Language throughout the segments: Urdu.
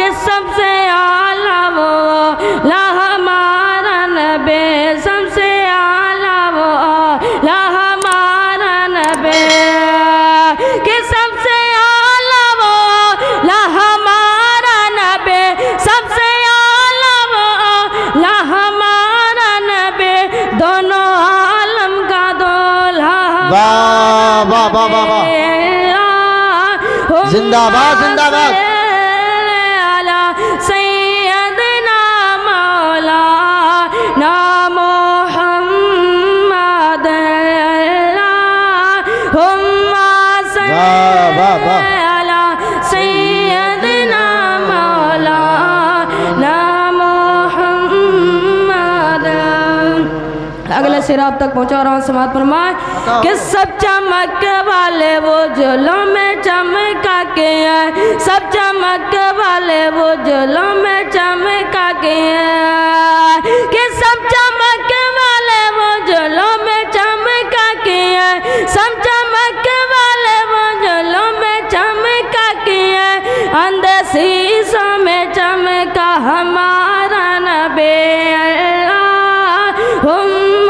کہ سب سے اعلیٰ وہ ہمارا نبی، سب سے اعلیٰ وہ ہمارا نبی، کہ سب سے اعلیٰ وہ ہمارا نبی، سب سے اعلیٰ وہ ہمارا نبی، دونوں عالم کا دولہا واہ واہ واہ واہ واہ، زندہ باد زندہ باد۔ سیدنا مولانا محمد، اللہم صلی علی سیدنا مولانا محمد۔ اگلے سرے آپ تک پہنچا رہا ہوں، سماعت فرمائیں کہ سب چمک والے وہ جلوں میں چمکا کے ہیں، سب چمک والے وہ جلوں میں چمکا کے ہیں، کہ سب چمک والے وہ جلوں میں چمکا کے ہیں، سب چمک والے وہ جلوں میں چمکا کے ہیں، اندھے شیشوں میں چمکا ہمارا نبی، اللہم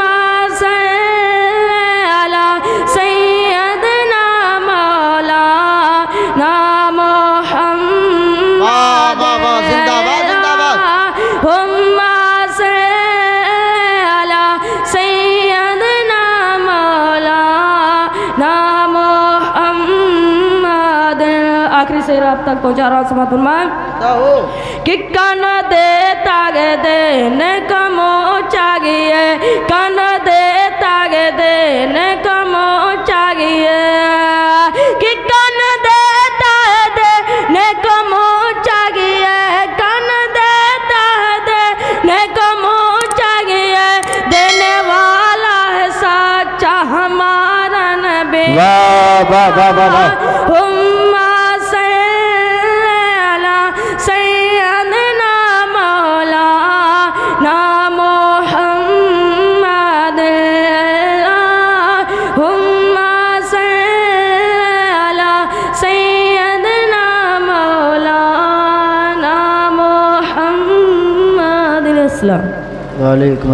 صلی علی سیدنا مولانا محمد، واہ واہ واہ، زندہ باد زندہ باد۔ اللہم صلی علی سیدنا مولانا محمد۔ آخری سرے آپ تک پہنچا رہا ہوں، سماعت فرمائیں کہ کن دیتا گے دینے کا موچا گئے، کن دیتا گے دینے کا موچا گئے، کہ کن دیتا ہے دینے کا موچا گئے، کن دیتا ہے دینے کا موچا گئے، دینے والا ہے سچا ہمارا نبی، واہ واہ واہ واہ واہ۔ اللہم صلی علی سیدنا مولانا محمد، اللہم صلی علی سیدنا مولانا محمد۔ السلام وعلیکم السلام۔